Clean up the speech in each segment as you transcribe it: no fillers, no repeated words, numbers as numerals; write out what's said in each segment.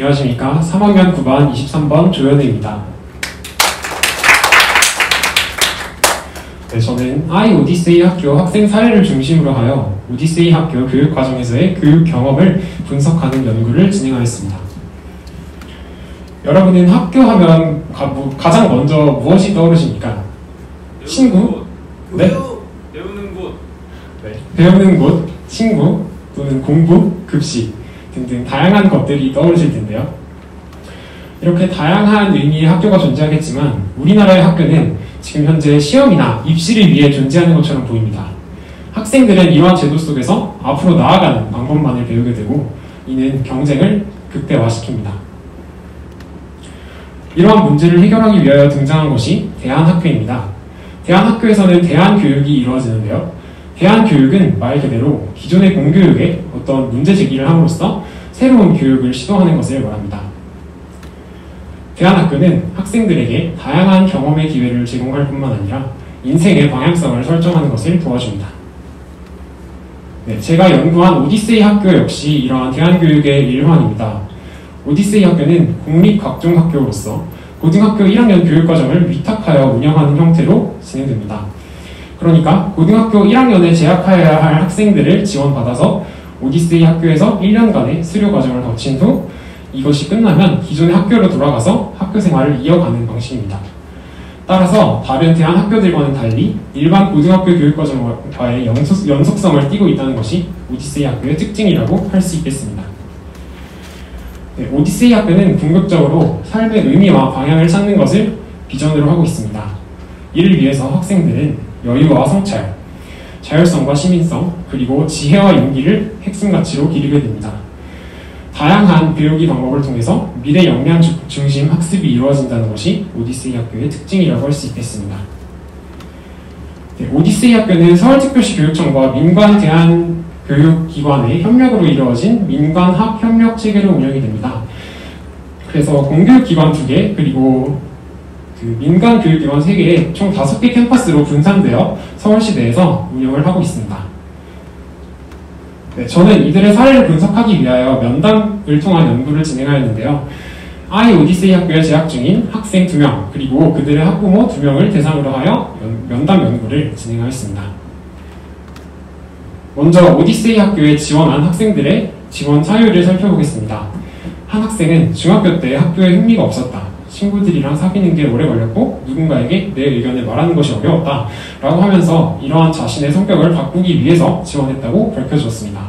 안녕하십니까. 3학년 9반 23번 조현우입니다. 네, 저는 아이 오디세이 학교 학생 사례를 중심으로 하여 오디세이 학교 교육 과정에서의 교육 경험을 분석하는 연구를 진행하였습니다. 여러분은 학교 하면 가장 먼저 무엇이 떠오르십니까? 친구? 네? 배우는 곳. 네, 배우는 곳, 친구, 또는 공부, 급식 등등 다양한 것들이 떠오르실 텐데요. 이렇게 다양한 의미의 학교가 존재하겠지만 우리나라의 학교는 지금 현재 시험이나 입시를 위해 존재하는 것처럼 보입니다. 학생들은 이러한 제도 속에서 앞으로 나아가는 방법만을 배우게 되고 이는 경쟁을 극대화시킵니다. 이러한 문제를 해결하기 위하여 등장한 것이 대안학교입니다. 대안학교에서는 대안교육이 이루어지는데요. 대안교육은 말 그대로 기존의 공교육에 어떤 문제 제기를 함으로써 새로운 교육을 시도하는 것을 말합니다. 대안학교는 학생들에게 다양한 경험의 기회를 제공할 뿐만 아니라 인생의 방향성을 설정하는 것을 도와줍니다. 네, 제가 연구한 오디세이 학교 역시 이러한 대안교육의 일환입니다. 오디세이 학교는 공립각종학교로서 고등학교 1학년 교육과정을 위탁하여 운영하는 형태로 진행됩니다. 그러니까 고등학교 1학년에 재학하여야 할 학생들을 지원받아서 오디세이 학교에서 1년간의 수료 과정을 거친 후 이것이 끝나면 기존의 학교로 돌아가서 학교 생활을 이어가는 방식입니다. 따라서 다른 대안학교들과는 달리 일반 고등학교 교육과정과의 연속성을 띠고 있다는 것이 오디세이 학교의 특징이라고 할 수 있겠습니다. 네, 오디세이 학교는 궁극적으로 삶의 의미와 방향을 찾는 것을 비전으로 하고 있습니다. 이를 위해서 학생들은 여유와 성찰, 자율성과 시민성, 그리고 지혜와 용기를 핵심 가치로 기르게 됩니다. 다양한 배우기 방법을 통해서 미래 역량 중심 학습이 이루어진다는 것이 오디세이 학교의 특징이라고 할 수 있겠습니다. 네, 오디세이 학교는 서울특별시 교육청과 민관 대안교육기관의 협력으로 이루어진 민관학 협력 체계로 운영이 됩니다. 그래서 공교육기관 2개, 그리고 민간교육기관 3개에 총 5개 캠퍼스로 분산되어 서울시 내에서 운영을 하고 있습니다. 네, 저는 이들의 사례를 분석하기 위하여 면담을 통한 연구를 진행하였는데요. 아이 오디세이 학교에 재학 중인 학생 2명, 그리고 그들의 학부모 2명을 대상으로 하여 면담 연구를 진행하였습니다. 먼저 오디세이 학교에 지원한 학생들의 지원 사유를 살펴보겠습니다. 한 학생은 중학교 때 학교에 흥미가 없었다. 친구들이랑 사귀는 게 오래 걸렸고 누군가에게 내 의견을 말하는 것이 어려웠다 라고 하면서 이러한 자신의 성격을 바꾸기 위해서 지원했다고 밝혀주었습니다.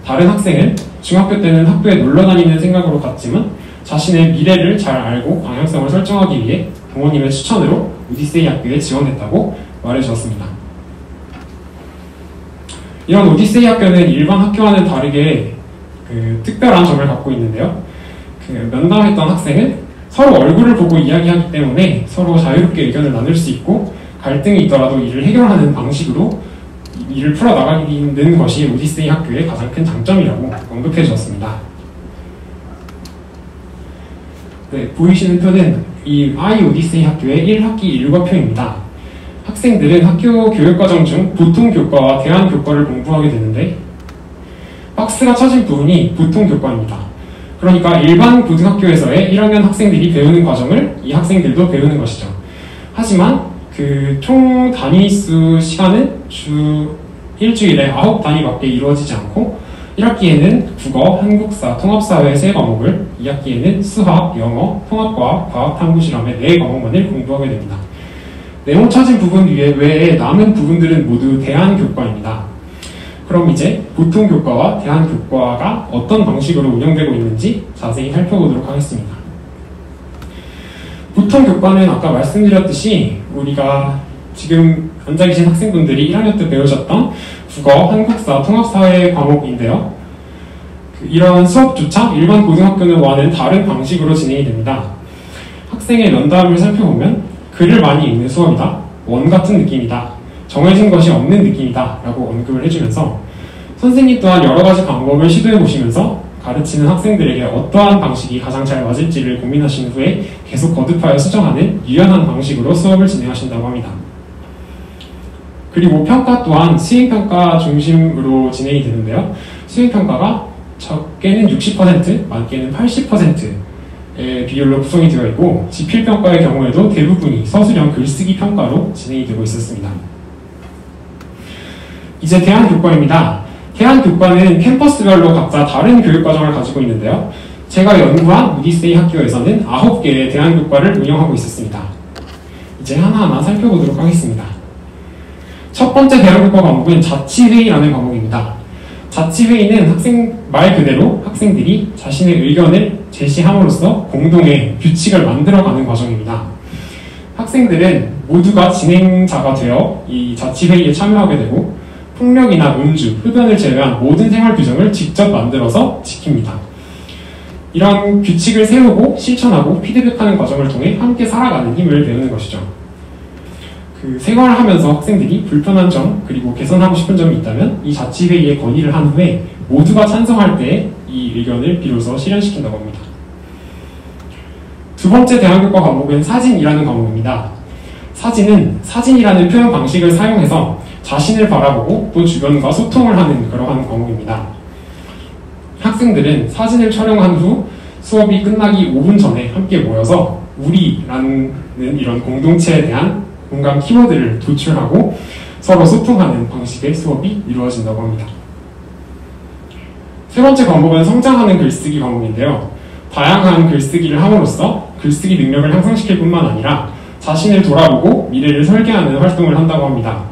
다른 학생은 중학교 때는 학교에 놀러 다니는 생각으로 갔지만 자신의 미래를 잘 알고 방향성을 설정하기 위해 부모님의 추천으로 오디세이 학교에 지원했다고 말해주었습니다. 이런 오디세이 학교는 일반 학교와는 다르게 특별한 점을 갖고 있는데요. 면담했던 학생은 서로 얼굴을 보고 이야기하기 때문에 서로 자유롭게 의견을 나눌 수 있고 갈등이 있더라도 이를 해결하는 방식으로 일을 풀어나가는 것이 오디세이 학교의 가장 큰 장점이라고 언급해 주었습니다. 네, 보이시는 표는 이 아이 오디세이 학교의 1학기 일과표입니다. 학생들은 학교 교육과정 중 보통 교과와 대안 교과를 공부하게 되는데 박스가 쳐진 부분이 보통 교과입니다. 그러니까 일반 고등학교에서의 1학년 학생들이 배우는 과정을 이 학생들도 배우는 것이죠. 하지만 총 단위수 시간은 주 일주일에 9단위밖에 이루어지지 않고 1학기에는 국어, 한국사, 통합사회 3과목을 2학기에는 수학, 영어, 통합과학, 과학탐구실험의 4과목만을 공부하게 됩니다. 내용 찾은 부분 외에 남은 부분들은 모두 대안교과입니다. 그럼 이제 보통 교과와 대안 교과가 어떤 방식으로 운영되고 있는지 자세히 살펴보도록 하겠습니다. 보통 교과는 아까 말씀드렸듯이 우리가 지금 앉아 계신 학생분들이 1학년 때 배우셨던 국어, 한국사, 통합사회 과목인데요. 이러한 수업조차 일반 고등학교와는 다른 방식으로 진행이 됩니다. 학생의 면담을 살펴보면 글을 많이 읽는 수업이다, 원 같은 느낌이다, 정해진 것이 없는 느낌이다 라고 언급을 해주면서 선생님 또한 여러가지 방법을 시도해보시면서 가르치는 학생들에게 어떠한 방식이 가장 잘 맞을지를 고민하신 후에 계속 거듭하여 수정하는 유연한 방식으로 수업을 진행하신다고 합니다. 그리고 평가 또한 수행평가 중심으로 진행이 되는데요. 수행평가가 적게는 60%, 많게는 80%의 비율로 구성이 되어 있고 지필평가의 경우에도 대부분이 서술형 글쓰기 평가로 진행이 되고 있었습니다. 이제 대안교과입니다. 대안교과는 캠퍼스별로 각자 다른 교육과정을 가지고 있는데요. 제가 연구한 오디세이 학교에서는 9개의 대안교과를 운영하고 있었습니다. 이제 하나하나 살펴보도록 하겠습니다. 첫 번째 대안교과 과목은 자치회의라는 과목입니다. 자치회의는 말 그대로 학생들이 자신의 의견을 제시함으로써 공동의 규칙을 만들어가는 과정입니다. 학생들은 모두가 진행자가 되어 이 자치회의에 참여하게 되고 폭력이나 음주, 흡연을 제외한 모든 생활 규정을 직접 만들어서 지킵니다. 이런 규칙을 세우고 실천하고 피드백하는 과정을 통해 함께 살아가는 힘을 배우는 것이죠. 그 생활을 하면서 학생들이 불편한 점 그리고 개선하고 싶은 점이 있다면 이 자치회의에 건의를 한 후에 모두가 찬성할 때 이 의견을 비로소 실현시킨다고 합니다. 두 번째 대안교과 과목은 사진이라는 과목입니다. 사진은 사진이라는 표현 방식을 사용해서 자신을 바라보고 또 주변과 소통을 하는 그러한 과목입니다. 학생들은 사진을 촬영한 후 수업이 끝나기 5분 전에 함께 모여서 우리라는 이런 공동체에 대한 공감 키워드를 도출하고 서로 소통하는 방식의 수업이 이루어진다고 합니다. 세 번째 과목은 성장하는 글쓰기 과목인데요. 다양한 글쓰기를 함으로써 글쓰기 능력을 향상시킬 뿐만 아니라 자신을 돌아보고 미래를 설계하는 활동을 한다고 합니다.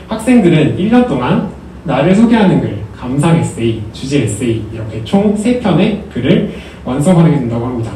학생들은 1년 동안 나를 소개하는 글, 감상 에세이, 주제 에세이 이렇게 총 3편의 글을 완성하게 된다고 합니다.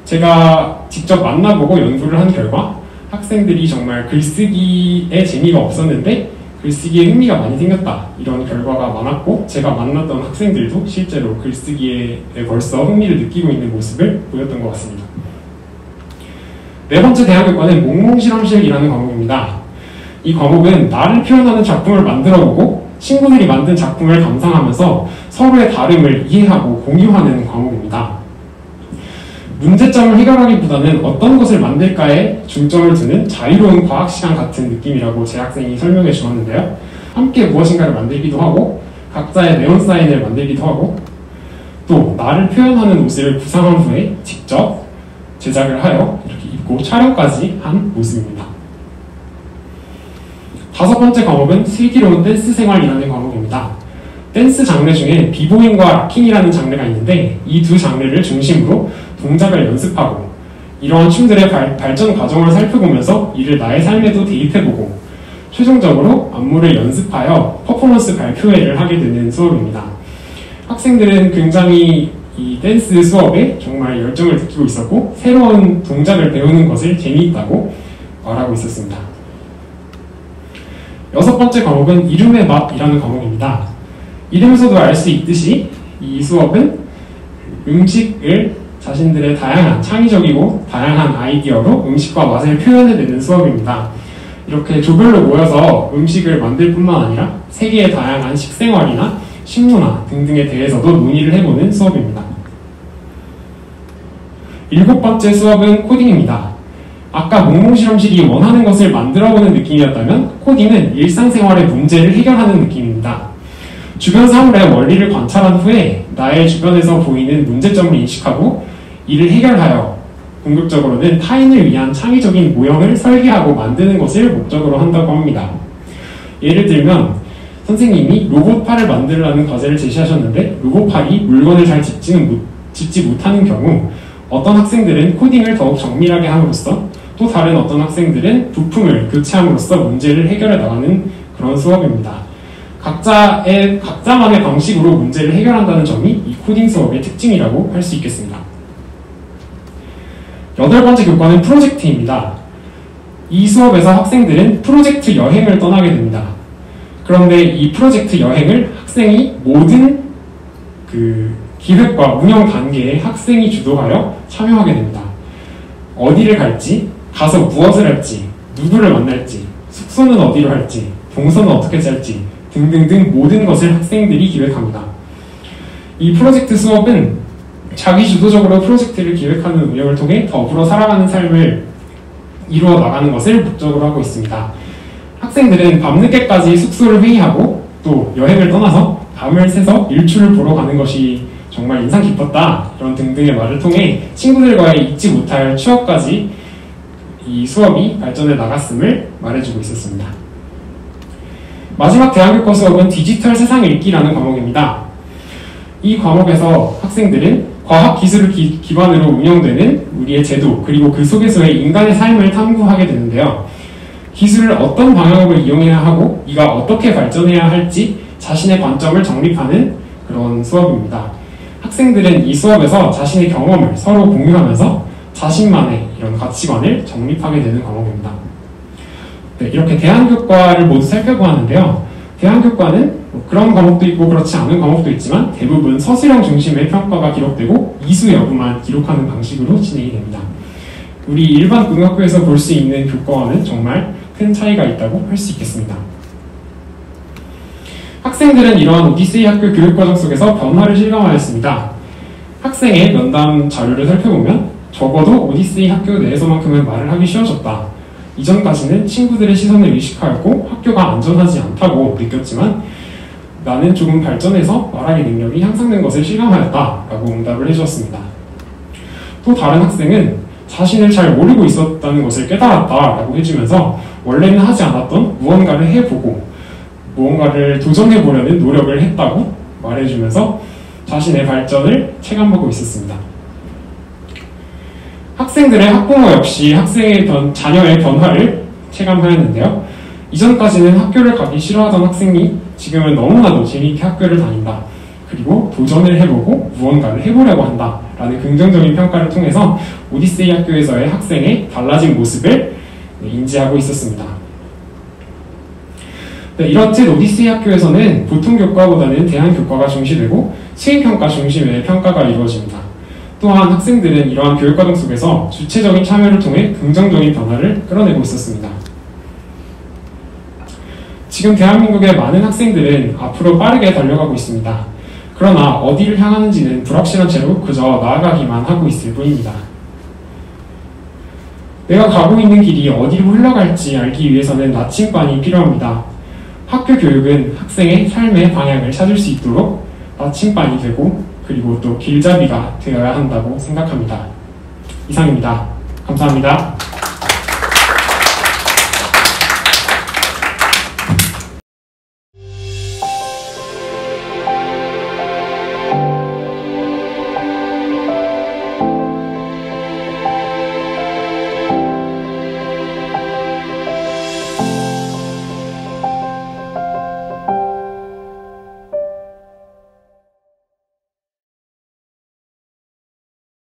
제가 직접 만나보고 연구를 한 결과 학생들이 정말 글쓰기에 재미가 없었는데 글쓰기에 흥미가 많이 생겼다 이런 결과가 많았고 제가 만났던 학생들도 실제로 글쓰기에 벌써 흥미를 느끼고 있는 모습을 보였던 것 같습니다. 네 번째 대안교과는 몽몽실험실이라는 과목입니다. 이 과목은 나를 표현하는 작품을 만들어보고 친구들이 만든 작품을 감상하면서 서로의 다름을 이해하고 공유하는 과목입니다. 문제점을 해결하기보다는 어떤 것을 만들까에 중점을 두는 자유로운 과학시간 같은 느낌이라고 제 학생이 설명해 주었는데요. 함께 무엇인가를 만들기도 하고 각자의 네온사인을 만들기도 하고 또 나를 표현하는 옷을 구상한 후에 직접 제작을 하여 이렇게 입고 촬영까지 한 모습입니다. 다섯 번째 과목은 슬기로운 댄스 생활이라는 과목입니다. 댄스 장르 중에 비보잉과 락킹이라는 장르가 있는데 이 두 장르를 중심으로 동작을 연습하고 이러한 춤들의 발전 과정을 살펴보면서 이를 나의 삶에도 대입해보고 최종적으로 안무를 연습하여 퍼포먼스 발표회를 하게 되는 수업입니다. 학생들은 굉장히 이 댄스 수업에 정말 열정을 느끼고 있었고 새로운 동작을 배우는 것을 재미있다고 말하고 있었습니다. 여섯 번째 과목은 이름의 맛이라는 과목입니다. 이름에서도 알 수 있듯이 이 수업은 음식을 자신들의 다양한 창의적이고 다양한 아이디어로 음식과 맛을 표현해내는 수업입니다. 이렇게 조별로 모여서 음식을 만들 뿐만 아니라 세계의 다양한 식생활이나 식문화 등등에 대해서도 논의를 해보는 수업입니다. 일곱 번째 수업은 코딩입니다. 아까 몽몽실험실이 원하는 것을 만들어보는 느낌이었다면 코딩은 일상생활의 문제를 해결하는 느낌입니다. 주변 사물의 원리를 관찰한 후에 나의 주변에서 보이는 문제점을 인식하고 이를 해결하여 궁극적으로는 타인을 위한 창의적인 모형을 설계하고 만드는 것을 목적으로 한다고 합니다. 예를 들면 선생님이 로봇팔을 만들라는 과제를 제시하셨는데 로봇팔이 물건을 잘 집지 못하는 경우 어떤 학생들은 코딩을 더욱 정밀하게 함으로써 또 다른 어떤 학생들은 부품을 교체함으로써 문제를 해결해 나가는 그런 수업입니다. 각자만의 방식으로 문제를 해결한다는 점이 이 코딩 수업의 특징이라고 할 수 있겠습니다. 여덟 번째 교과는 프로젝트입니다. 이 수업에서 학생들은 프로젝트 여행을 떠나게 됩니다. 그런데 이 프로젝트 여행을 학생이 모든 그 기획과 운영 단계에 학생이 주도하여 참여하게 됩니다. 어디를 갈지, 가서 무엇을 할지, 누구를 만날지, 숙소는 어디로 할지, 동선은 어떻게 짤지 등등등 모든 것을 학생들이 기획합니다. 이 프로젝트 수업은 자기주도적으로 프로젝트를 기획하는 운영을 통해 더불어 살아가는 삶을 이루어 나가는 것을 목적으로 하고 있습니다. 학생들은 밤늦게까지 숙소를 회의하고 또 여행을 떠나서 밤을 새서 일출을 보러 가는 것이 정말 인상 깊었다. 이런 등등의 말을 통해 친구들과의 잊지 못할 추억까지 이 수업이 발전해 나갔음을 말해주고 있었습니다. 마지막 대학교과 수업은 디지털 세상 읽기라는 과목입니다. 이 과목에서 학생들은 과학 기술을 기반으로 운영되는 우리의 제도, 그리고 그 속에서의 인간의 삶을 탐구하게 되는데요. 기술을 어떤 방향으로 이용해야 하고 이가 어떻게 발전해야 할지 자신의 관점을 정립하는 그런 수업입니다. 학생들은 이 수업에서 자신의 경험을 서로 공유하면서 자신만의 이런 가치관을 정립하게 되는 과목입니다. 네, 이렇게 대안교과를 모두 살펴보았는데요. 대안교과는 그런 과목도 있고 그렇지 않은 과목도 있지만 대부분 서술형 중심의 평가가 기록되고 이수 여부만 기록하는 방식으로 진행이 됩니다. 우리 일반 고등학교에서 볼 수 있는 교과와는 정말 큰 차이가 있다고 할 수 있겠습니다. 학생들은 이러한 오디세이 학교 교육과정 속에서 변화를 실감하였습니다. 학생의 면담 자료를 살펴보면 적어도 오디세이 학교 내에서만큼은 말을 하기 쉬워졌다. 이전까지는 친구들의 시선을 의식하였고 학교가 안전하지 않다고 느꼈지만 나는 조금 발전해서 말하기 능력이 향상된 것을 실감하였다 라고 응답을 해주었습니다. 또 다른 학생은 자신을 잘 모르고 있었다는 것을 깨달았다 라고 해주면서 원래는 하지 않았던 무언가를 해보고 무언가를 도전해보려는 노력을 했다고 말해주면서 자신의 발전을 체감하고 있었습니다. 학생들의 학부모 역시 학생의 자녀의 변화를 체감하였는데요. 이전까지는 학교를 가기 싫어하던 학생이 지금은 너무나도 재미있게 학교를 다닌다. 그리고 도전을 해보고 무언가를 해보려고 한다. 라는 긍정적인 평가를 통해서 오디세이 학교에서의 학생의 달라진 모습을 인지하고 있었습니다. 네, 이렇듯 오디세이 학교에서는 보통 교과보다는 대안 교과가 중시되고 수행평가 중심의 평가가 이루어집니다. 또한 학생들은 이러한 교육과정 속에서 주체적인 참여를 통해 긍정적인 변화를 끌어내고 있었습니다. 지금 대한민국의 많은 학생들은 앞으로 빠르게 달려가고 있습니다. 그러나 어디를 향하는지는 불확실한 채로 그저 나아가기만 하고 있을 뿐입니다. 내가 가고 있는 길이 어디로 흘러갈지 알기 위해서는 나침반이 필요합니다. 학교 교육은 학생의 삶의 방향을 찾을 수 있도록 나침반이 되고 그리고 또 길잡이가 되어야 한다고 생각합니다. 이상입니다. 감사합니다.